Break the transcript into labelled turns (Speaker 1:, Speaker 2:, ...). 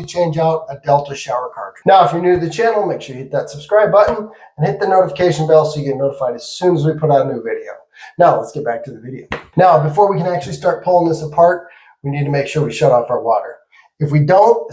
Speaker 1: change out a Delta shower cartridge. Now, if you're new to the channel, make sure you hit that subscribe button and hit the notification bell so you get notified as soon as we put out a new video. Now, let's get back to the video. Now, before we can actually start pulling this apart, we need to make sure we shut off our water. If we don't,